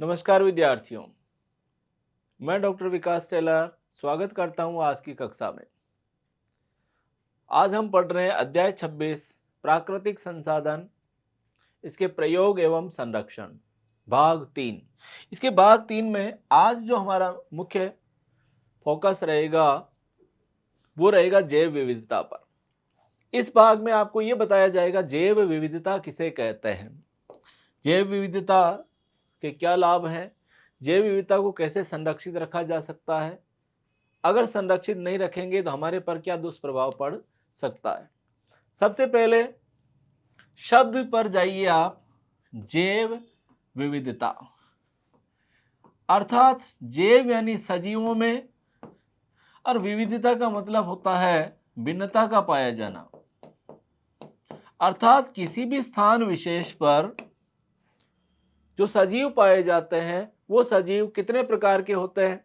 नमस्कार विद्यार्थियों, मैं डॉक्टर विकास टेलर स्वागत करता हूं आज की कक्षा में। आज हम पढ़ रहे हैं अध्याय 26 प्राकृतिक संसाधन, इसके प्रयोग एवं संरक्षण, भाग 3। इसके भाग 3 में आज जो हमारा मुख्य फोकस रहेगा वो रहेगा जैव विविधता पर। इस भाग में आपको ये बताया जाएगा जैव विविधता किसे कहते हैं, जैव विविधता के क्या लाभ हैं, जैव विविधता को कैसे संरक्षित रखा जा सकता है, अगर संरक्षित नहीं रखेंगे तो हमारे पर क्या दुष्प्रभाव पड़ सकता है। सबसे पहले शब्द पर जाइए आप, जैव विविधता अर्थात जैव यानी सजीवों में, और विविधता का मतलब होता है भिन्नता का पाया जाना। अर्थात किसी भी स्थान विशेष पर जो सजीव पाए जाते हैं वो सजीव कितने प्रकार के होते हैं,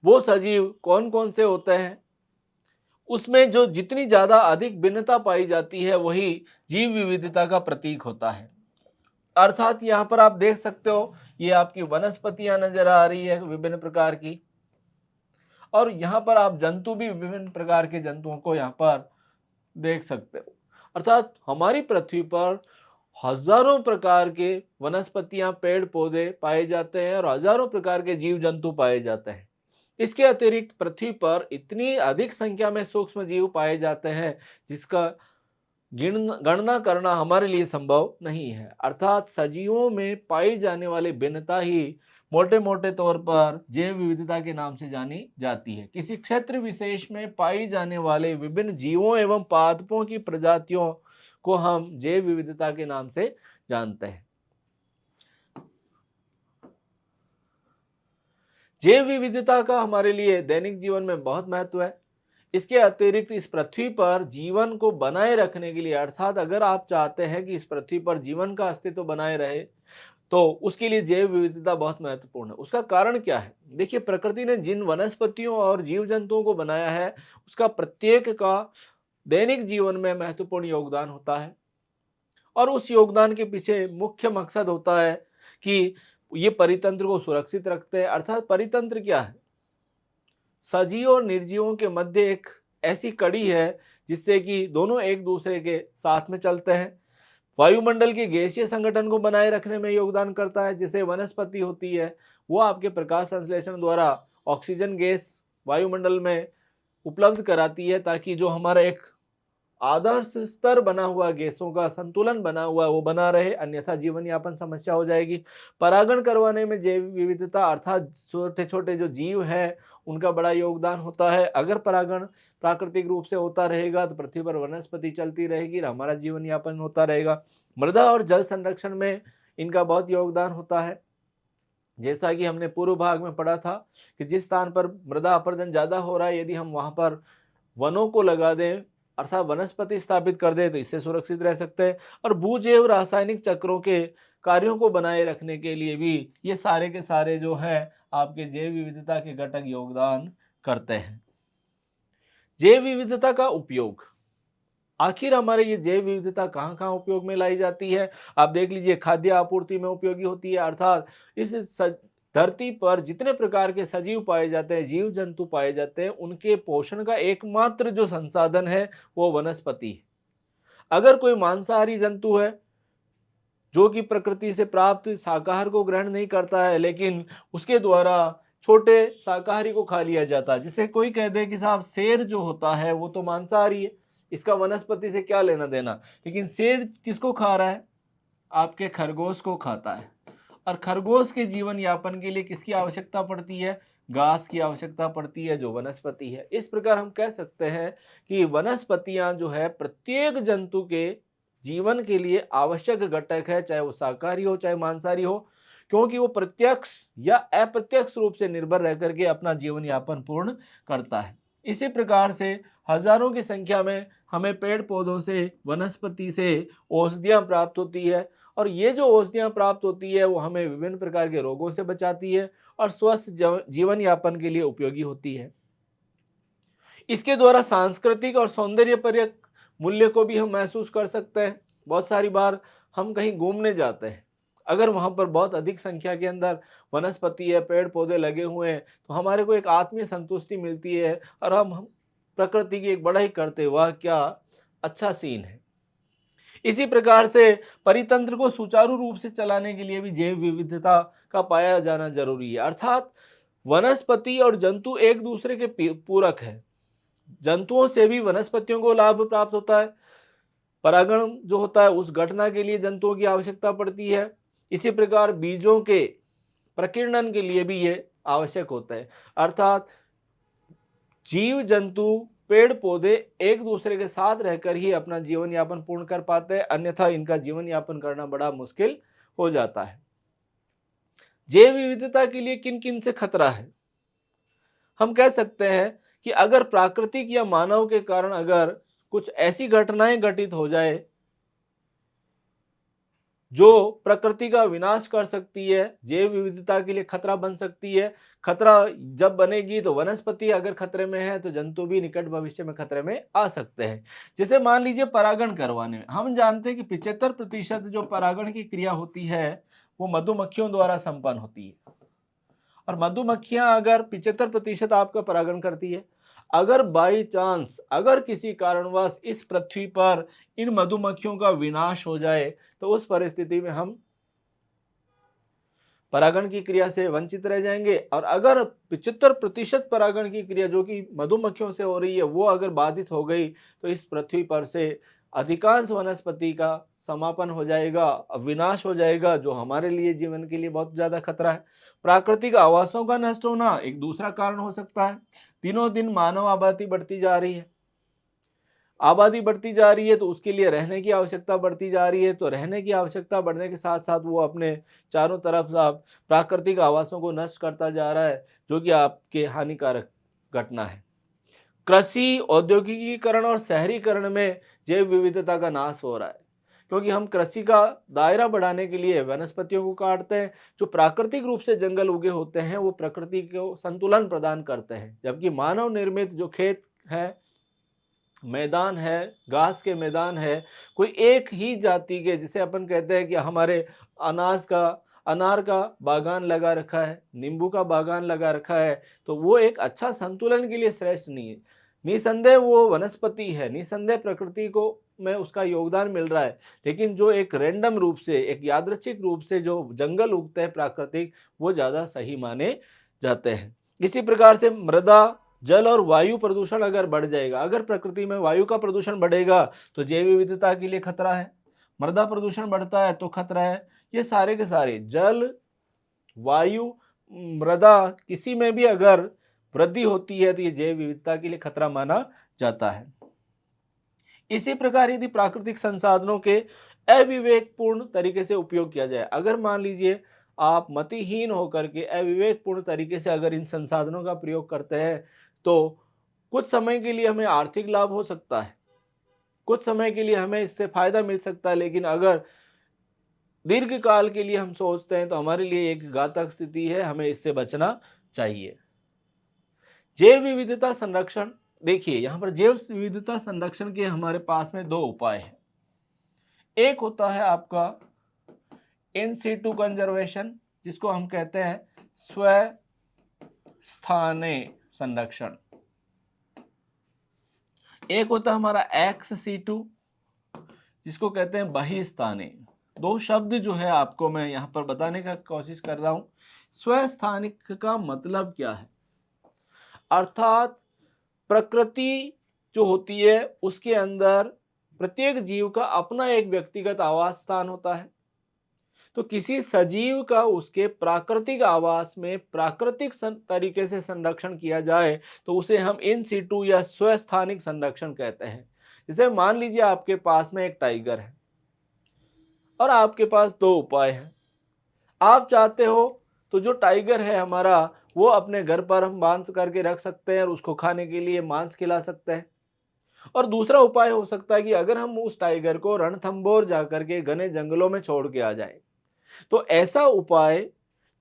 वो सजीव कौन कौन से होते हैं, उसमें जो जितनी ज्यादा अधिक भिन्नता पाई जाती है वही जीव विविधता का प्रतीक होता है। अर्थात यहाँ पर आप देख सकते हो, ये आपकी वनस्पतियां नजर आ रही है विभिन्न प्रकार की, और यहाँ पर आप जंतु भी विभिन्न प्रकार के जंतुओं को यहाँ पर देख सकते हो। अर्थात हमारी पृथ्वी पर हजारों प्रकार के वनस्पतियां पेड़ पौधे पाए जाते हैं और हजारों प्रकार के जीव जंतु पाए जाते हैं। इसके अतिरिक्त पृथ्वी पर इतनी अधिक संख्या में सूक्ष्म जीव पाए जाते हैं जिसका गणना करना हमारे लिए संभव नहीं है। अर्थात सजीवों में पाई जाने वाली भिन्नता ही मोटे मोटे तौर पर जैव विविधता के नाम से जानी जाती है। किसी क्षेत्र विशेष में पाई जाने वाले विभिन्न जीवों एवं पादपों की प्रजातियों को हम जैव विविधता के नाम से जानते हैं। जैव विविधता का हमारे लिए दैनिक जीवन में बहुत महत्व है। इसके अतिरिक्त इस पृथ्वी पर जीवन को बनाए रखने के लिए, अर्थात अगर आप चाहते हैं कि इस पृथ्वी पर जीवन का अस्तित्व बनाए रहे तो उसके लिए जैव विविधता बहुत महत्वपूर्ण है। उसका कारण क्या है? देखिए, प्रकृति ने जिन वनस्पतियों और जीव जंतुओं को बनाया है उसका प्रत्येक का दैनिक जीवन में महत्वपूर्ण योगदान होता है, और उस योगदान के पीछे मुख्य मकसद होता है कि ये परितंत्र को सुरक्षित रखते हैं। अर्थात परितंत्र क्या है? सजीव और निर्जीवों के मध्य एक ऐसी कड़ी है जिससे कि दोनों एक दूसरे के साथ में चलते हैं। वायुमंडल के गैसीय संगठन को बनाए रखने में योगदान करता है। जैसे वनस्पति होती है वो आपके प्रकाश संश्लेषण द्वारा ऑक्सीजन गैस वायुमंडल में उपलब्ध कराती है ताकि जो हमारा एक आदर्श स्तर बना हुआ, गैसों का संतुलन बना हुआ, वो बना रहे, अन्यथा जीवन यापन समस्या हो जाएगी। परागण करवाने में जैव विविधता अर्थात छोटे छोटे जो जीव हैं उनका बड़ा योगदान होता है। अगर परागण प्राकृतिक रूप से होता रहेगा तो पृथ्वी पर वनस्पति चलती रहेगी और हमारा जीवन यापन होता रहेगा। मृदा और जल संरक्षण में इनका बहुत योगदान होता है। जैसा कि हमने पूर्व भाग में पढ़ा था कि जिस स्थान पर मृदा अपरदन ज्यादा हो रहा है, यदि हम वहां पर वनों को लगा दें अर्थात वनस्पति स्थापित कर दे तो इससे सुरक्षित रह सकते हैं। और भूजैव रासायनिक चक्रों के कार्यों को बनाए रखने के लिए भी ये सारे के सारे जो है आपके जैव विविधता के घटक योगदान करते हैं। जैव विविधता का उपयोग, आखिर हमारे ये जैव विविधता कहाँ कहाँ उपयोग में लाई जाती है? आप देख लीजिए, खाद्य आपूर्ति में उपयोगी होती है। अर्थात इस धरती पर जितने प्रकार के सजीव पाए जाते हैं, जीव जंतु पाए जाते हैं, उनके पोषण का एकमात्र जो संसाधन है वो वनस्पति है। अगर कोई मांसाहारी जंतु है जो कि प्रकृति से प्राप्त शाकाहार को ग्रहण नहीं करता है लेकिन उसके द्वारा छोटे शाकाहारी को खा लिया जाता है, जिसे कोई कह दे कि साहब शेर जो होता है वो तो मांसाहारी है, इसका वनस्पति से क्या लेना देना, लेकिन शेर किसको खा रहा है? आपके खरगोश को खाता है। और खरगोश के जीवन यापन के लिए किसकी आवश्यकता पड़ती है? घास की आवश्यकता पड़ती है जो वनस्पति है। इस प्रकार हम कह सकते हैं कि वनस्पतियां जो है प्रत्येक जंतु के जीवन के लिए आवश्यक घटक है, चाहे वो शाकाहारी हो चाहे मांसाहारी हो, क्योंकि वो प्रत्यक्ष या अप्रत्यक्ष रूप से निर्भर रह करके अपना जीवन यापन पूर्ण करता है। इसी प्रकार से हजारों की संख्या में हमें पेड़ पौधों से, वनस्पति से औषधियां प्राप्त होती है, और ये जो औषधियां प्राप्त होती है वो हमें विभिन्न प्रकार के रोगों से बचाती है और स्वस्थ जीवन यापन के लिए उपयोगी होती है। इसके द्वारा सांस्कृतिक और सौंदर्यपर्यक मूल्य को भी हम महसूस कर सकते हैं। बहुत सारी बार हम कहीं घूमने जाते हैं, अगर वहाँ पर बहुत अधिक संख्या के अंदर वनस्पति है, पेड़ पौधे लगे हुए हैं, तो हमारे को एक आत्मीय संतुष्टि मिलती है और हम प्रकृति की एक बड़ाई करते, वाह क्या अच्छा सीन है। इसी प्रकार से परितंत्र को सुचारू रूप से चलाने के लिए भी जैव विविधता का पाया जाना जरूरी है। अर्थात वनस्पति और जंतु एक दूसरे के पूरक है। जंतुओं से भी वनस्पतियों को लाभ प्राप्त होता है। परागण जो होता है उस घटना के लिए जंतुओं की आवश्यकता पड़ती है। इसी प्रकार बीजों के प्रकीर्णन के लिए भी ये आवश्यक होता है। अर्थात जीव जंतु पेड़ पौधे एक दूसरे के साथ रहकर ही अपना जीवन यापन पूर्ण कर पाते हैं, अन्यथा इनका जीवन यापन करना बड़ा मुश्किल हो जाता है। जैव विविधता के लिए किन किन से खतरा है? हम कह सकते हैं कि अगर प्राकृतिक या मानव के कारण अगर कुछ ऐसी घटनाएं घटित हो जाए जो प्रकृति का विनाश कर सकती है, जैव विविधता के लिए खतरा बन सकती है। खतरा जब बनेगी तो वनस्पति अगर खतरे में है तो जंतु भी निकट भविष्य में खतरे में आ सकते हैं। जैसे मान लीजिए परागण करवाने में हम जानते हैं कि 75% जो परागण की क्रिया होती है वो मधुमक्खियों द्वारा संपन्न होती है। और मधुमक्खियां अगर 75% आपका परागण करती है, अगर बाई चांस अगर किसी कारणवश इस पृथ्वी पर इन मधुमक्खियों का विनाश हो जाए तो उस परिस्थिति में हम परागण की क्रिया से वंचित रह जाएंगे। और अगर 75% परागण की क्रिया जो कि मधुमक्खियों से हो रही है वो अगर बाधित हो गई तो इस पृथ्वी पर से अधिकांश वनस्पति का समापन हो जाएगा, विनाश हो जाएगा, जो हमारे लिए जीवन के लिए बहुत ज्यादा खतरा है। प्राकृतिक आवासों का नष्ट होना एक दूसरा कारण हो सकता है। दिनों दिन मानव आबादी बढ़ती जा रही है, आबादी बढ़ती जा रही है तो उसके लिए रहने की आवश्यकता बढ़ती जा रही है। तो रहने की आवश्यकता बढ़ने के साथ साथ वो अपने चारों तरफ आप प्राकृतिक आवासों को नष्ट करता जा रहा है, जो कि आपके हानिकारक घटना है। कृषि, औद्योगिकीकरण और शहरीकरण में जैव विविधता का नाश हो रहा है, क्योंकि हम कृषि का दायरा बढ़ाने के लिए वनस्पतियों को काटते हैं। जो प्राकृतिक रूप से जंगल उगे होते हैं वो प्रकृति को संतुलन प्रदान करते हैं, जबकि मानव निर्मित जो खेत है, मैदान है, घास के मैदान है, कोई एक ही जाति के, जिसे अपन कहते हैं कि हमारे अनार का बागान लगा रखा है, नींबू का बागान लगा रखा है, तो वो एक अच्छा संतुलन के लिए श्रेष्ठ नहीं है। निसंदेह वो वनस्पति है, निसंदेह प्रकृति को में उसका योगदान मिल रहा है, लेकिन जो एक रैंडम रूप से, एक यादृच्छिक रूप से जो जंगल उगते हैं प्राकृतिक, वो ज्यादा सही माने जाते हैं। इसी प्रकार से मृदा, जल और वायु प्रदूषण अगर बढ़ जाएगा, अगर प्रकृति में वायु का प्रदूषण बढ़ेगा तो जैव विविधता के लिए खतरा है। मृदा प्रदूषण बढ़ता है तो खतरा है। ये सारे के सारे जल, वायु, मृदा, किसी में भी अगर वृद्धि होती है तो ये जैव विविधता के लिए खतरा माना जाता है। इसी प्रकार यदि प्राकृतिक संसाधनों के अविवेकपूर्ण तरीके से उपयोग किया जाए, अगर मान लीजिए आप मतिहीन होकर के अविवेकपूर्ण तरीके से अगर इन संसाधनों का प्रयोग करते हैं तो कुछ समय के लिए हमें आर्थिक लाभ हो सकता है, कुछ समय के लिए हमें इससे फायदा मिल सकता है, लेकिन अगर दीर्घ काल के लिए हम सोचते हैं तो हमारे लिए एक घातक स्थिति है, हमें इससे बचना चाहिए। जैव विविधता संरक्षण, देखिए यहाँ पर जैव विविधता संरक्षण के हमारे पास में दो उपाय हैं। एक होता है आपका इन सीटू कंजर्वेशन, जिसको हम कहते हैं स्वस्थानीय संरक्षण। एक होता है हमारा एक्स सीटू, जिसको कहते हैं बहिस्थानीय। दो शब्द जो है आपको मैं यहाँ पर बताने का कोशिश कर रहा हूं। स्वस्थानिक का मतलब क्या है? अर्थात प्रकृति जो होती है उसके अंदर प्रत्येक जीव का अपना एक व्यक्तिगत आवास स्थान होता है। तो किसी सजीव का उसके प्राकृतिक आवास में प्राकृतिक तरीके से संरक्षण किया जाए तो उसे हम इन सीटू या स्वस्थानिक संरक्षण कहते हैं। जैसे मान लीजिए आपके पास में एक टाइगर है और आपके पास दो उपाय हैं। आप चाहते हो तो जो टाइगर है हमारा वो अपने घर पर हम बांध करके रख सकते हैं और उसको खाने के लिए मांस खिला सकते हैं। और दूसरा उपाय हो सकता है कि अगर हम उस टाइगर को रणथंभौर जाकर के घने जंगलों में छोड़ के आ जाएं, तो ऐसा उपाय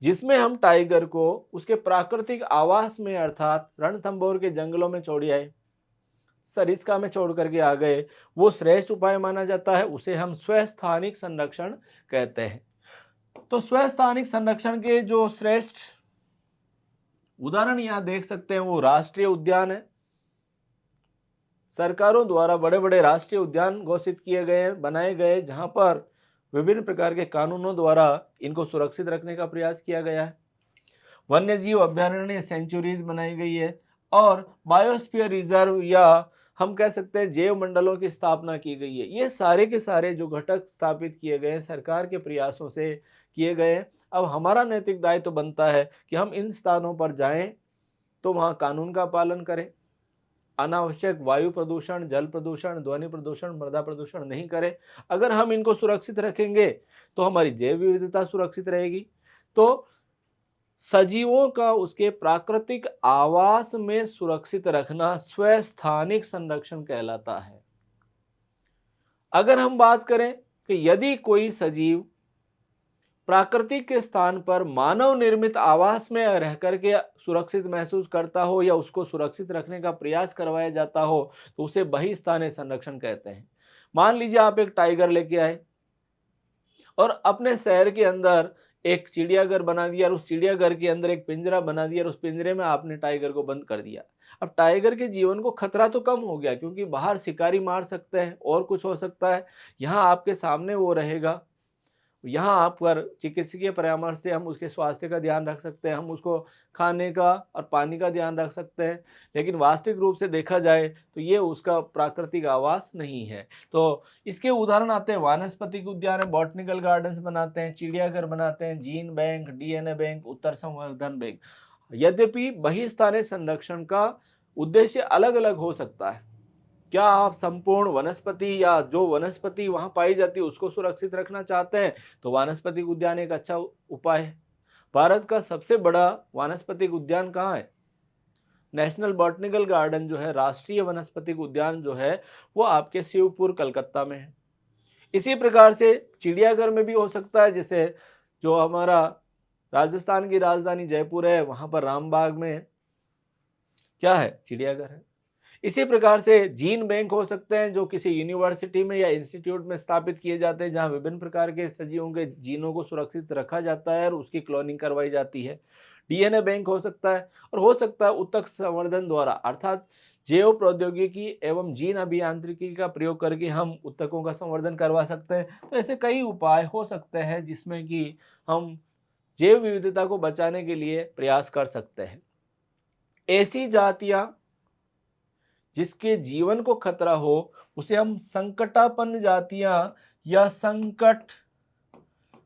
जिसमें हम टाइगर को उसके प्राकृतिक आवास में अर्थात रणथंभौर के जंगलों में छोड़ आए, सरिस्का में छोड़ करके आ गए, वो श्रेष्ठ उपाय माना जाता है। उसे हम स्वस्थानिक संरक्षण कहते हैं। तो स्वस्थानिक संरक्षण के जो श्रेष्ठ उदाहरण यहाँ देख सकते हैं वो राष्ट्रीय उद्यान है। सरकारों द्वारा बड़े बड़े राष्ट्रीय उद्यान घोषित किए गए, बनाए गए, जहां पर विभिन्न प्रकार के कानूनों द्वारा इनको सुरक्षित रखने का प्रयास किया गया है। वन्य जीव अभ्यारण्य सेंचुरीज बनाई गई है और बायोस्फीयर रिजर्व या हम कह सकते हैं जैव मंडलों की स्थापना की गई है। ये सारे के सारे जो घटक स्थापित किए गए सरकार के प्रयासों से किए गए। अब हमारा नैतिक दायित्व तो बनता है कि हम इन स्थानों पर जाएं तो वहाँ कानून का पालन करें, अनावश्यक वायु प्रदूषण, जल प्रदूषण, ध्वनि प्रदूषण, मृदा प्रदूषण नहीं करें। अगर हम इनको सुरक्षित रखेंगे तो हमारी जैव विविधता सुरक्षित रहेगी। तो सजीवों का उसके प्राकृतिक आवास में सुरक्षित रखना स्वस्थानिक संरक्षण कहलाता है। अगर हम बात करें कि यदि कोई सजीव प्राकृतिक के स्थान पर मानव निर्मित आवास में रह करके सुरक्षित महसूस करता हो या उसको सुरक्षित रखने का प्रयास करवाया जाता हो तो उसे बहिस्थानिक संरक्षण कहते हैं। मान लीजिए आप एक टाइगर लेके आए और अपने शहर के अंदर एक चिड़ियाघर बना दिया और उस चिड़ियाघर के अंदर एक पिंजरा बना दिया और उस पिंजरे में आपने टाइगर को बंद कर दिया। अब टाइगर के जीवन को खतरा तो कम हो गया क्योंकि बाहर शिकारी मार सकते हैं और कुछ हो सकता है। यहाँ आपके सामने वो रहेगा, यहाँ आप पर चिकित्सकीय परामर्श से हम उसके स्वास्थ्य का ध्यान रख सकते हैं, हम उसको खाने का और पानी का ध्यान रख सकते हैं। लेकिन वास्तविक रूप से देखा जाए तो ये उसका प्राकृतिक आवास नहीं है। तो इसके उदाहरण आते हैं वानस्पतिक उद्यान है, बॉटनिकल गार्डन्स बनाते हैं, चिड़ियाघर बनाते हैं, जीन बैंक, डीएनए बैंक, उत्तर संवर्धन बैंक। यद्यपि बहिस्थानिक संरक्षण का उद्देश्य अलग अलग हो सकता है। क्या आप संपूर्ण वनस्पति या जो वनस्पति वहां पाई जाती है उसको सुरक्षित रखना चाहते हैं तो वानस्पतिक उद्यान एक अच्छा उपाय है। भारत का सबसे बड़ा वानस्पतिक उद्यान कहाँ है? नेशनल बॉटनिकल गार्डन जो है, राष्ट्रीय वनस्पतिक उद्यान जो है वो आपके शिवपुर कलकत्ता में है। इसी प्रकार से चिड़ियाघर में भी हो सकता है, जैसे जो हमारा राजस्थान की राजधानी जयपुर है वहां पर रामबाग में क्या है? चिड़ियाघर है। इसी प्रकार से जीन बैंक हो सकते हैं जो किसी यूनिवर्सिटी में या इंस्टीट्यूट में स्थापित किए जाते हैं, जहां विभिन्न प्रकार के सजीवों के जीनों को सुरक्षित रखा जाता है और उसकी क्लोनिंग करवाई जाती है। डीएनए बैंक हो सकता है और हो सकता है उत्तक संवर्धन द्वारा अर्थात जैव प्रौद्योगिकी एवं जीन अभियांत्रिकी का प्रयोग करके हम उत्तकों का संवर्धन करवा सकते हैं। तो ऐसे कई उपाय हो सकते हैं जिसमें कि हम जैव विविधता को बचाने के लिए प्रयास कर सकते हैं। ऐसी जातियां जिसके जीवन को खतरा हो उसे हम संकटापन्न जातियां या संकट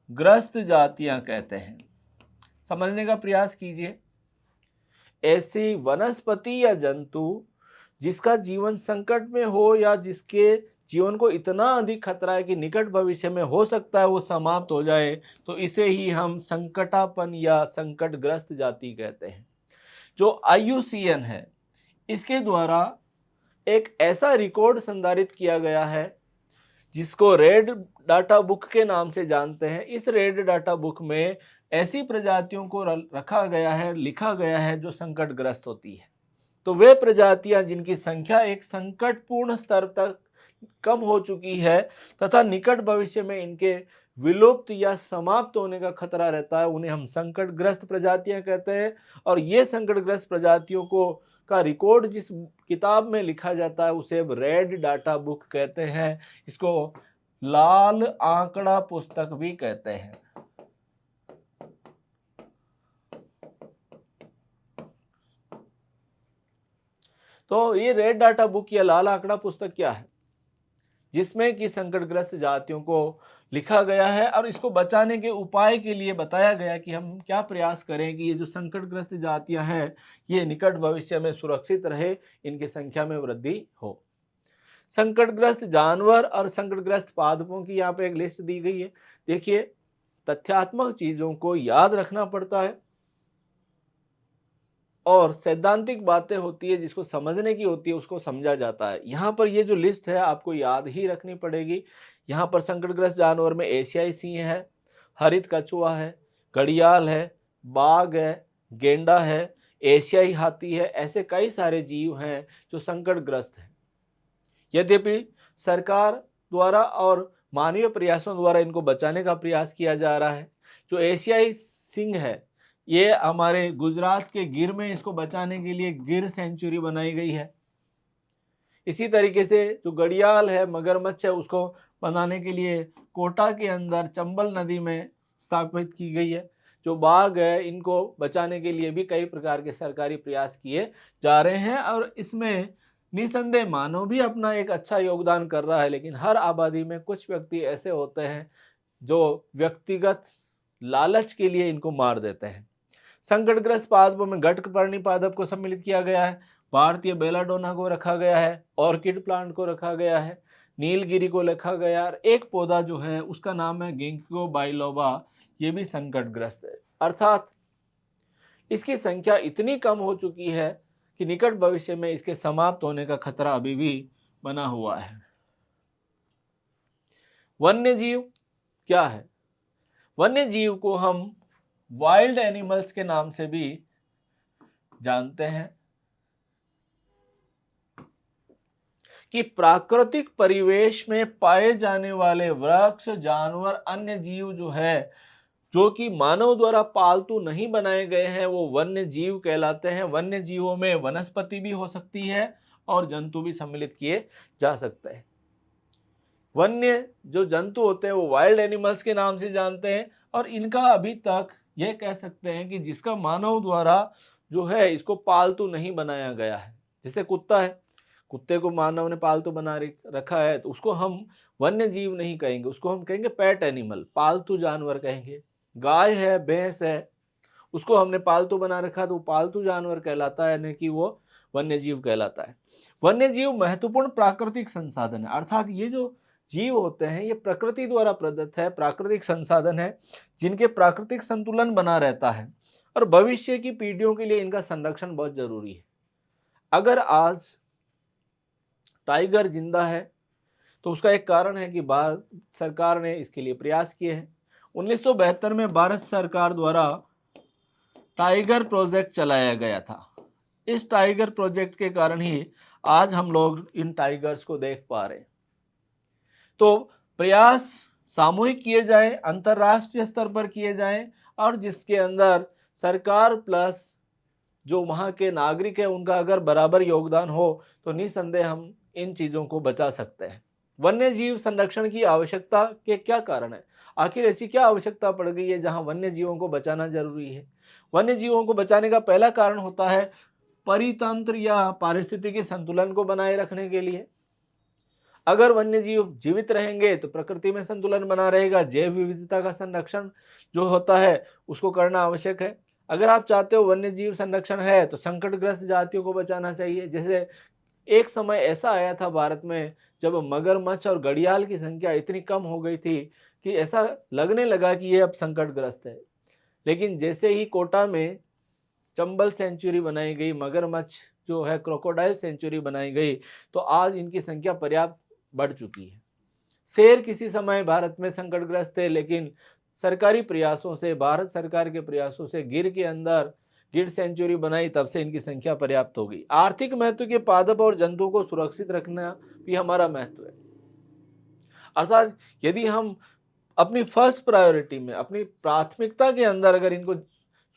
ग्रस्त जातियां कहते हैं। समझने का प्रयास कीजिए। ऐसी वनस्पति या जंतु जिसका जीवन संकट में हो या जिसके जीवन को इतना अधिक खतरा है कि निकट भविष्य में हो सकता है वो समाप्त हो जाए, तो इसे ही हम संकटापन्न या संकटग्रस्त जाति कहते हैं। जो IUCN है इसके द्वारा एक ऐसा रिकॉर्ड संधारित किया गया है जिसको रेड डाटा बुक के नाम से जानते हैं। इस रेड डाटा बुक में ऐसी प्रजातियों को रखा गया है, लिखा गया है जो संकटग्रस्त होती है। तो वे प्रजातियां जिनकी संख्या एक संकटपूर्ण स्तर तक कम हो चुकी है तथा निकट भविष्य में इनके विलुप्त या समाप्त होने का खतरा रहता है, उन्हें हम संकटग्रस्त प्रजातियां कहते हैं। और ये संकटग्रस्त प्रजातियों को का रिकॉर्ड जिस किताब में लिखा जाता है उसे रेड डाटा बुक कहते हैं। इसको लाल आंकड़ा पुस्तक भी कहते हैं। तो ये रेड डाटा बुक या लाल आंकड़ा पुस्तक क्या है? जिसमें कि संकटग्रस्त जातियों को लिखा गया है और इसको बचाने के उपाय के लिए बताया गया कि हम क्या प्रयास करें कि ये जो संकटग्रस्त जातियां हैं ये निकट भविष्य में सुरक्षित रहे, इनकी संख्या में वृद्धि हो। संकटग्रस्त जानवर और संकटग्रस्त पादपों की यहाँ पे एक लिस्ट दी गई है। देखिए, तथ्यात्मक चीजों को याद रखना पड़ता है और सैद्धांतिक बातें होती है जिसको समझने की होती है उसको समझा जाता है। यहाँ पर ये जो लिस्ट है आपको याद ही रखनी पड़ेगी। यहाँ पर संकटग्रस्त जानवर में एशियाई सिंह है, हरित कछुआ है, घड़ियाल है, बाघ है, गेंडा है, एशियाई हाथी है। ऐसे कई सारे जीव हैं जो संकटग्रस्त हैं। यद्यपि सरकार द्वारा और मानवीय प्रयासों द्वारा इनको बचाने का प्रयास किया जा रहा है। जो एशियाई सिंह है, ये हमारे गुजरात के गिर में इसको बचाने के लिए गिर सेंचुरी बनाई गई है। इसी तरीके से जो घड़ियाल है, मगरमच्छ है, उसको बनाने के लिए कोटा के अंदर चंबल नदी में स्थापित की गई है। जो बाघ है, इनको बचाने के लिए भी कई प्रकार के सरकारी प्रयास किए जा रहे हैं और इसमें निसंदेह मानव भी अपना एक अच्छा योगदान कर रहा है। लेकिन हर आबादी में कुछ व्यक्ति ऐसे होते हैं जो व्यक्तिगत लालच के लिए इनको मार देते हैं। संकटग्रस्त पादपों में गटकपर्णी पादप को सम्मिलित किया गया है, भारतीय बेलाडोना को रखा गया है, ऑर्किड प्लांट को रखा गया है, नीलगिरी को रखा गया है। एक पौधा जो है उसका नाम है गिंको बाइलोबा, ये भी संकटग्रस्त है। अर्थात इसकी संख्या इतनी कम हो चुकी है कि निकट भविष्य में इसके समाप्त होने का खतरा अभी भी बना हुआ है। वन्य जीव क्या है? वन्य जीव को हम वाइल्ड एनिमल्स के नाम से भी जानते हैं कि प्राकृतिक परिवेश में पाए जाने वाले वृक्ष, जानवर, अन्य जीव जो है, जो कि मानव द्वारा पालतू नहीं बनाए गए हैं, वो वन्य जीव कहलाते हैं। वन्य जीवों में वनस्पति भी हो सकती है और जंतु भी सम्मिलित किए जा सकते हैं। वन्य जो जंतु होते हैं वो वाइल्ड एनिमल्स के नाम से जानते हैं और इनका अभी तक यह कह सकते हैं कि जिसका मानव द्वारा जो है इसको पालतू नहीं बनाया गया है। जैसे कुत्ता है, कुत्ते को मानव ने पालतू बना रखा है तो उसको हम वन्य जीव नहीं कहेंगे, उसको हम कहेंगे पेट एनिमल, पालतू जानवर कहेंगे। गाय है, भैंस है, उसको हमने पालतू बना रखा तो पालतू जानवर कहलाता है, नहीं कि वो वन्य जीव कहलाता है। वन्य जीव महत्वपूर्ण प्राकृतिक संसाधन है, अर्थात ये जो जीव होते हैं ये प्रकृति द्वारा प्रदत्त है, प्राकृतिक संसाधन है जिनके प्राकृतिक संतुलन बना रहता है और भविष्य की पीढ़ियों के लिए इनका संरक्षण बहुत जरूरी है। अगर आज टाइगर जिंदा है तो उसका एक कारण है कि भारत सरकार ने इसके लिए प्रयास किए हैं। 1972 में भारत सरकार द्वारा टाइगर प्रोजेक्ट चलाया गया था। इस टाइगर प्रोजेक्ट के कारण ही आज हम लोग इन टाइगर्स को देख पा रहे हैं। तो प्रयास सामूहिक किए जाए, अंतर्राष्ट्रीय स्तर पर किए जाएं और जिसके अंदर सरकार प्लस जो वहाँ के नागरिक है उनका अगर बराबर योगदान हो तो निसंदेह हम इन चीज़ों को बचा सकते हैं। वन्य जीव संरक्षण की आवश्यकता के क्या कारण है? आखिर ऐसी क्या आवश्यकता पड़ गई है जहाँ वन्य जीवों को बचाना जरूरी है? वन्य जीवों को बचाने का पहला कारण होता है परितंत्र या पारिस्थितिकी संतुलन को बनाए रखने के लिए। अगर वन्य जीव जीवित रहेंगे तो प्रकृति में संतुलन बना रहेगा, जैव विविधता का संरक्षण जो होता है उसको करना आवश्यक है। अगर आप चाहते हो वन्य जीव संरक्षण है तो संकटग्रस्त जातियों को बचाना चाहिए। जैसे एक समय ऐसा आया था भारत में जब मगरमच्छ और घड़ियाल की संख्या इतनी कम हो गई थी कि ऐसा लगने लगा कि ये अब संकटग्रस्त है। लेकिन जैसे ही कोटा में चंबल सेंचुरी बनाई गई, मगरमच्छ जो है क्रोकोडाइल सेंचुरी बनाई गई, तो आज इनकी संख्या पर्याप्त बढ़ चुकी है। शेर किसी समय भारत में संकटग्रस्त थे, लेकिन सरकारी प्रयासों से, भारत सरकार के प्रयासों से गिर के अंदर गिर सेंचुरी बनाई, तब से इनकी संख्या पर्याप्त हो गई। आर्थिक महत्व के पादप और जंतुओं को सुरक्षित रखना भी हमारा महत्व है। अर्थात यदि हम अपनी फर्स्ट प्रायोरिटी में, अपनी प्राथमिकता के अंदर अगर इनको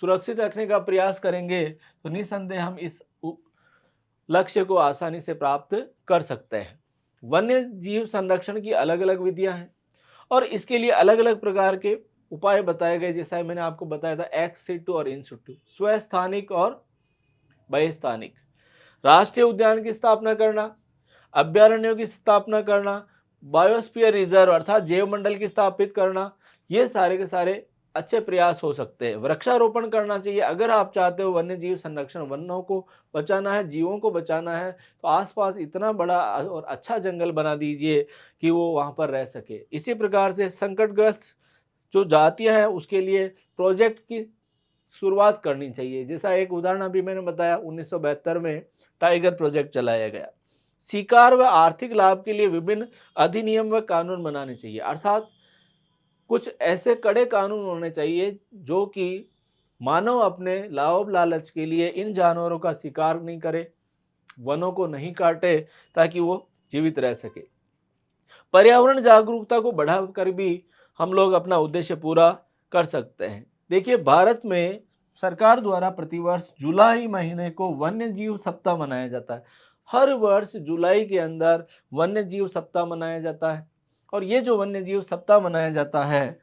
सुरक्षित रखने का प्रयास करेंगे तो निसंदेह हम इस लक्ष्य को आसानी से प्राप्त कर सकते हैं। वन्य जीव संरक्षण की अलग अलग विधियां हैं और इसके लिए अलग अलग प्रकार के उपाय बताए गए। जैसा मैंने आपको बताया था एक्स सिटू और इन सिटू, स्वस्थानिक और बहिस्थानिक। राष्ट्रीय उद्यान की स्थापना करना, अभ्यारण्यों की स्थापना करना, बायोस्फीयर रिजर्व अर्थात जैव मंडल की स्थापित करना, ये सारे के सारे अच्छे प्रयास हो सकते हैं। वृक्षारोपण करना चाहिए। अगर आप चाहते हो वन्य जीव संरक्षण, वनों को बचाना है, जीवों को बचाना है, तो आसपास इतना बड़ा और अच्छा जंगल बना दीजिए कि वो वहाँ पर रह सके। इसी प्रकार से संकटग्रस्त जो जातियाँ हैं उसके लिए प्रोजेक्ट की शुरुआत करनी चाहिए। जैसा एक उदाहरण अभी मैंने बताया, 1972 में टाइगर प्रोजेक्ट चलाया गया। शिकार व आर्थिक लाभ के लिए विभिन्न अधिनियम व कानून बनाने चाहिए। अर्थात कुछ ऐसे कड़े कानून होने चाहिए जो कि मानव अपने लाभ लालच के लिए इन जानवरों का शिकार नहीं करे, वनों को नहीं काटे, ताकि वो जीवित रह सके। पर्यावरण जागरूकता को बढ़ाकर भी हम लोग अपना उद्देश्य पूरा कर सकते हैं। देखिए, भारत में सरकार द्वारा प्रतिवर्ष जुलाई महीने को वन्य जीव सप्ताह मनाया जाता है। हर वर्ष जुलाई के अंदर वन्य जीव सप्ताह मनाया जाता है और ये जो वन्य जीव सप्ताह मनाया जाता है,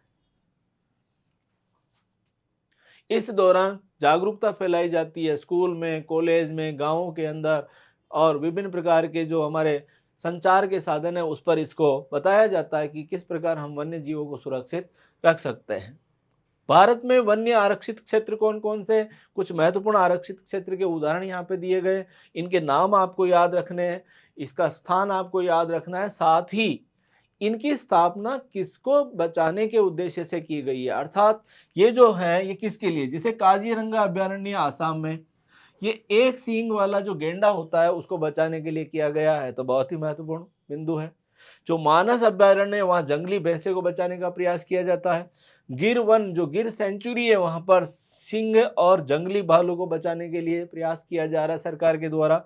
इस दौरान जागरूकता फैलाई जाती है स्कूल में, कॉलेज में, गांवों के अंदर और विभिन्न प्रकार के जो हमारे संचार के साधन है उस पर इसको बताया जाता है कि किस प्रकार हम वन्य जीवों को सुरक्षित रख सकते हैं। भारत में वन्य आरक्षित क्षेत्र कौन कौन से, कुछ महत्वपूर्ण आरक्षित क्षेत्र के उदाहरण यहाँ पे दिए गए। इनके नाम आपको याद रखने हैं, इसका स्थान आपको याद रखना है, साथ ही इनकी स्थापना किसको बचाने के उद्देश्य से की गई है, अर्थात ये जो है ये किसके लिए। जैसे काजीरंगा अभ्यारण्य आसाम में, ये एक सींग वाला जो गेंडा होता है उसको बचाने के लिए किया गया है, तो बहुत ही महत्वपूर्ण बिंदु है। जो मानस अभ्यारण्य है वहां जंगली भैंसे को बचाने का प्रयास किया जाता है। गिर वन जो गिर सेंचुरी है वहां पर सिंह और जंगली भालू को बचाने के लिए प्रयास किया जा रहा है सरकार के द्वारा।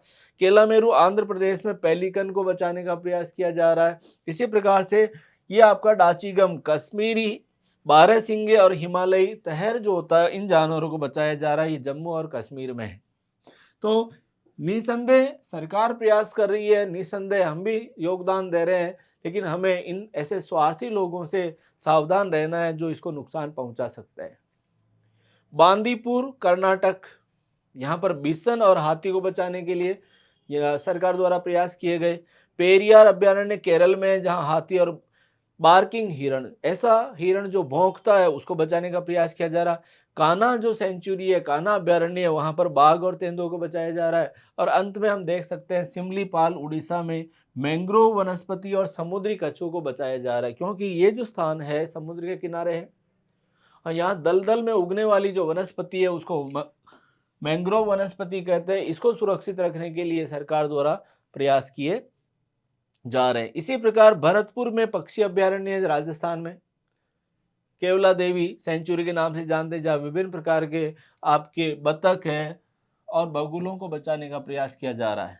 केलामेरू आंध्र प्रदेश में पेलिकन को बचाने का प्रयास किया जा रहा है। इसी प्रकार से ये आपका डाचीगम कश्मीरी बारहसिंगे और हिमालयी तहर जो होता है इन जानवरों को बचाया जा रहा है, ये जम्मू और कश्मीर में है। तो निसंदेह सरकार प्रयास कर रही है, निसंदेह हम भी योगदान दे रहे हैं, लेकिन हमें इन ऐसे स्वार्थी लोगों से सावधान रहना है जो इसको नुकसान पहुंचा सकते हैं। बांदीपुर कर्नाटक, यहाँ पर बिसन और हाथी को बचाने के लिए यह सरकार द्वारा प्रयास किए गए। पेरियार अभ्यारण्य केरल में, जहाँ हाथी और बार्किंग हिरण, ऐसा हिरण जो भौंकता है उसको बचाने का प्रयास किया जा रहा। कान्हा जो सेंचुरी है, कान्हा अभ्यारण्य है, वहां पर बाघ और तेंदुओं को बचाया जा रहा है। और अंत में हम देख सकते हैं सिमलीपाल उड़ीसा में मैंग्रोव वनस्पति और समुद्री कछुओं को बचाया जा रहा है, क्योंकि ये जो स्थान है समुद्र के किनारे है और यहाँ दलदल में उगने वाली जो वनस्पति है उसको मैंग्रोव वनस्पति कहते हैं। इसको सुरक्षित रखने के लिए सरकार द्वारा प्रयास किए जा रहे हैं। इसी प्रकार भरतपुर में पक्षी अभ्यारण्य है राजस्थान में, केवला देवी सेंचुरी के नाम से जानते हैं, जहाँ विभिन्न प्रकार के आपके बतख हैं और बगुलों को बचाने का प्रयास किया जा रहा है।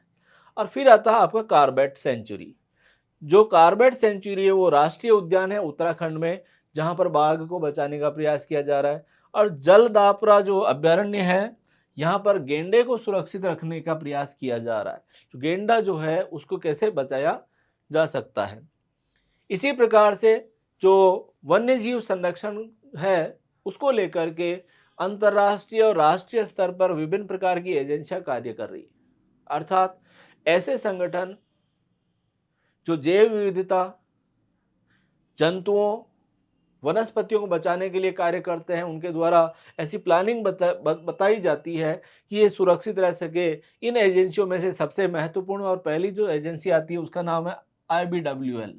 और फिर आता है आपका कार्बेट सेंचुरी। जो कार्बेट सेंचुरी है वो राष्ट्रीय उद्यान है उत्तराखंड में, जहाँ पर बाघ को बचाने का प्रयास किया जा रहा है। और जलदापरा जो अभ्यारण्य है, यहाँ पर गेंडे को सुरक्षित रखने का प्रयास किया जा रहा है। तो गेंडा जो है उसको कैसे बचाया जा सकता है। इसी प्रकार से जो वन्य जीव संरक्षण है उसको लेकर के अंतर्राष्ट्रीय और राष्ट्रीय स्तर पर विभिन्न प्रकार की एजेंसियां कार्य कर रही है, अर्थात ऐसे संगठन जो जैव विविधता, जंतुओं, वनस्पतियों को बचाने के लिए कार्य करते हैं, उनके द्वारा ऐसी प्लानिंग बताई जाती है कि ये सुरक्षित रह सके। इन एजेंसियों में से सबसे महत्वपूर्ण और पहली जो एजेंसी आती है उसका नाम है IBWL।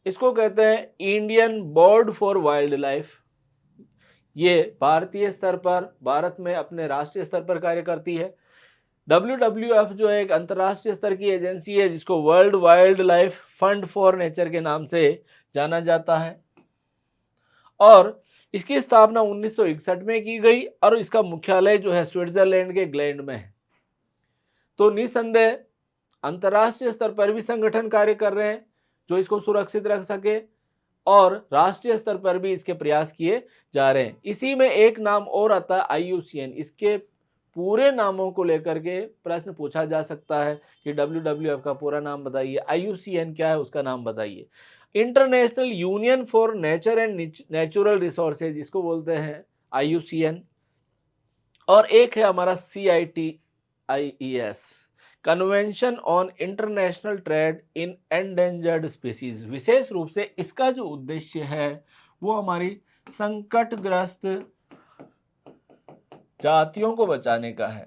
इसको कहते हैं Indian board for wild life. ये भारतीय स्तर पर, भारत में अपने राष्ट्रीय स्तर पर कार्य करती है। WWF जो है एक अंतर्राष्ट्रीय स्तर की एजेंसी है जिसको world wild life fund for nature के नाम से जाना जाता है और इसकी स्थापना 1961 में की गई और इसका मुख्यालय जो है स्विट्जरलैंड के ग्लैंड में है। तो निसंदेह अंतर्राष्ट्रीय स्तर पर भी संगठन कार्य कर रहे हैं जो इसको सुरक्षित रख सके और राष्ट्रीय स्तर पर भी इसके प्रयास किए जा रहे हैं। इसी में एक नाम और आता है IUCN। इसके पूरे नामों को लेकर के प्रश्न पूछा जा सकता है कि WWF का पूरा नाम बताइए, IUCN क्या है उसका नाम बताइए। International Union for Nature and Natural Resources, इसको बोलते हैं IUCN। और एक है हमारा CITES, Convention on International Trade in Endangered Species. विशेष रूप से इसका जो उद्देश्य है वो हमारी संकटग्रस्त जातियों को बचाने का है।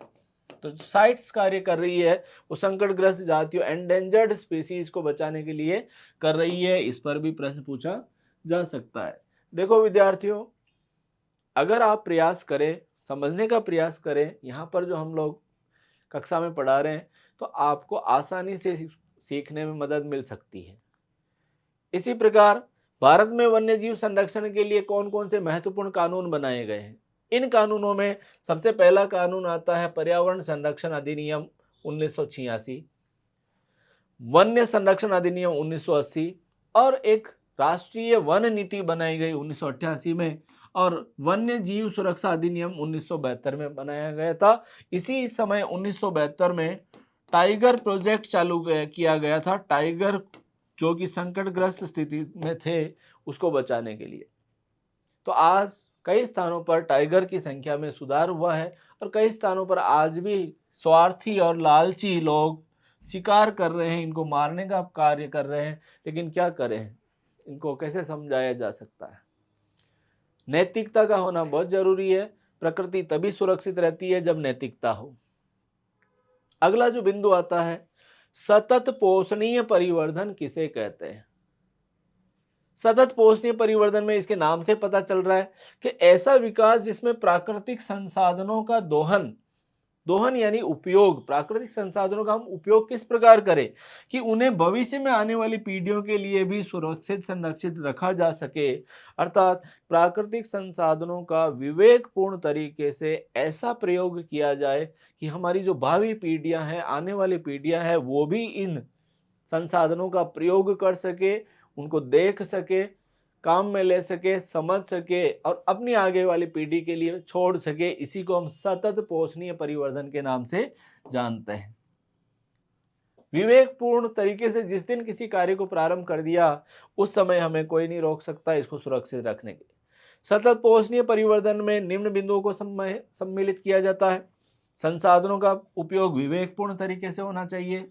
तो साइट्स कार्य कर रही है वो संकटग्रस्त जातियों, एंडेंजर्ड स्पीसीज को बचाने के लिए कर रही है। इस पर भी प्रश्न पूछा जा सकता है। देखो विद्यार्थियों, अगर आप प्रयास करें, समझने का प्रयास करें, यहाँ पर जो हम लोग कक्षा में पढ़ा रहे हैं, तो आपको आसानी से सीखने में मदद मिल सकती है। इसी प्रकार भारत में वन्य जीव संरक्षण के लिए कौन कौन से महत्वपूर्ण कानून बनाए गए हैं। इन कानूनों में सबसे पहला कानून आता है पर्यावरण संरक्षण अधिनियम 1986, वन्य संरक्षण अधिनियम 1980 और एक राष्ट्रीय वन नीति बनाई गई 1988 में और वन्य जीव सुरक्षा अधिनियम 1972 में बनाया गया था। इसी समय 1972 में टाइगर प्रोजेक्ट चालू किया गया था, टाइगर जो कि संकटग्रस्त स्थिति में थे उसको बचाने के लिए। तो आज कई स्थानों पर टाइगर की संख्या में सुधार हुआ है और कई स्थानों पर आज भी स्वार्थी और लालची लोग शिकार कर रहे हैं, इनको मारने का कार्य कर रहे हैं। लेकिन क्या करें, इनको कैसे समझाया जा सकता है। नैतिकता का होना बहुत जरूरी है। प्रकृति तभी सुरक्षित रहती है जब नैतिकता हो। अगला जो बिंदु आता है, सतत पोषणीय परिवर्धन किसे कहते हैं। सतत पोषणीय परिवर्तन में इसके नाम से पता चल रहा है कि ऐसा विकास जिसमें प्राकृतिक संसाधनों का दोहन यानी उपयोग, प्राकृतिक संसाधनों का हम उपयोग किस प्रकार करें कि उन्हें भविष्य में आने वाली पीढ़ियों के लिए भी सुरक्षित संरक्षित रखा जा सके। अर्थात प्राकृतिक संसाधनों का विवेकपूर्ण तरीके से ऐसा प्रयोग किया जाए कि हमारी जो भावी पीढ़ियां हैं, आने वाली पीढ़ियां हैं, वो भी इन संसाधनों का प्रयोग कर सके, उनको देख सके, काम में ले सके, समझ सके और अपनी आगे वाली पीढ़ी के लिए छोड़ सके। इसी को हम सतत पोषणीय परिवर्धन के नाम से जानते हैं। विवेकपूर्ण तरीके से जिस दिन किसी कार्य को प्रारंभ कर दिया उस समय हमें कोई नहीं रोक सकता इसको सुरक्षित रखने के लिए। सतत पोषणीय परिवर्धन में निम्न बिंदुओं को सम्मिलित किया जाता है। संसाधनों का उपयोग विवेकपूर्ण तरीके से होना चाहिए।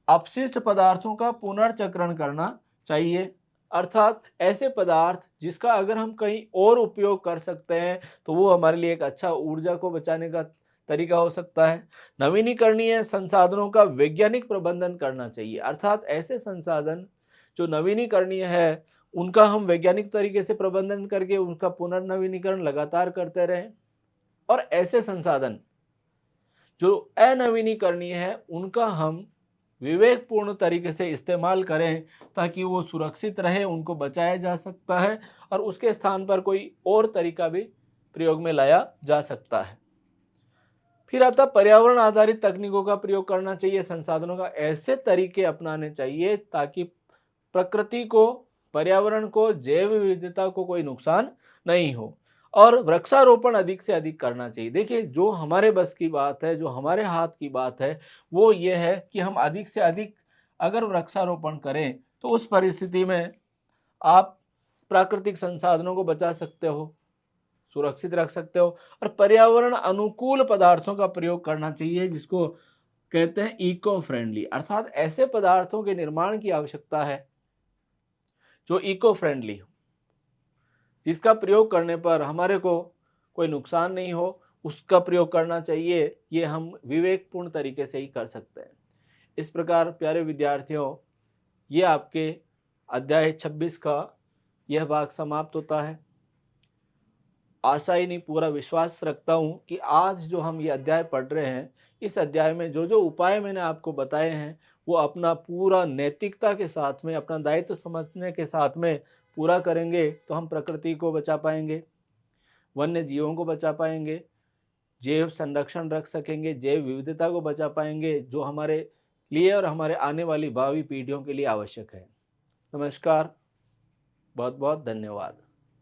अपशिष्ट पदार्थों का पुनर्चक्रण करना चाहिए, अर्थात ऐसे पदार्थ जिसका अगर हम कहीं और उपयोग कर सकते हैं तो वो हमारे लिए एक अच्छा ऊर्जा को बचाने का तरीका हो सकता है। नवीनीकरणीय संसाधनों का वैज्ञानिक प्रबंधन करना चाहिए, अर्थात ऐसे संसाधन जो नवीनीकरणीय है उनका हम वैज्ञानिक तरीके से प्रबंधन करके उनका पुनर्नवीनीकरण लगातार करते रहें। और ऐसे संसाधन जो अनवीनीकरणीय है उनका हम विवेकपूर्ण तरीके से इस्तेमाल करें ताकि वो सुरक्षित रहे, उनको बचाया जा सकता है और उसके स्थान पर कोई और तरीका भी प्रयोग में लाया जा सकता है। फिर आता पर्यावरण आधारित तकनीकों का प्रयोग करना चाहिए। संसाधनों का ऐसे तरीके अपनाने चाहिए ताकि प्रकृति को, पर्यावरण को, जैव विविधता को कोई नुकसान नहीं हो। और वृक्षारोपण अधिक से अधिक करना चाहिए। देखिए, जो हमारे बस की बात है, जो हमारे हाथ की बात है वो ये है कि हम अधिक से अधिक अगर वृक्षारोपण करें तो उस परिस्थिति में आप प्राकृतिक संसाधनों को बचा सकते हो, सुरक्षित रख सकते हो और पर्यावरण अनुकूल पदार्थों का प्रयोग करना चाहिए जिसको कहते हैं इको फ्रेंडली। अर्थात ऐसे पदार्थों के निर्माण की आवश्यकता है जो इको फ्रेंडली हो, जिसका प्रयोग करने पर हमारे को कोई नुकसान नहीं हो, उसका प्रयोग करना चाहिए। ये हम विवेकपूर्ण तरीके से ही कर सकते हैं। इस प्रकार प्यारे विद्यार्थियों, ये आपके अध्याय 26 का यह भाग समाप्त होता है। आशा ही नहीं, पूरा विश्वास रखता हूँ कि आज जो हम ये अध्याय पढ़ रहे हैं, इस अध्याय में जो जो उपाय मैंने आपको बताए हैं वो अपना पूरा नैतिकता के साथ में, अपना दायित्व समझने के साथ में पूरा करेंगे तो हम प्रकृति को बचा पाएंगे, वन्य जीवों को बचा पाएंगे, जैव संरक्षण रख सकेंगे, जैव विविधता को बचा पाएंगे जो हमारे लिए और हमारे आने वाली भावी पीढ़ियों के लिए आवश्यक है। नमस्कार, बहुत बहुत धन्यवाद।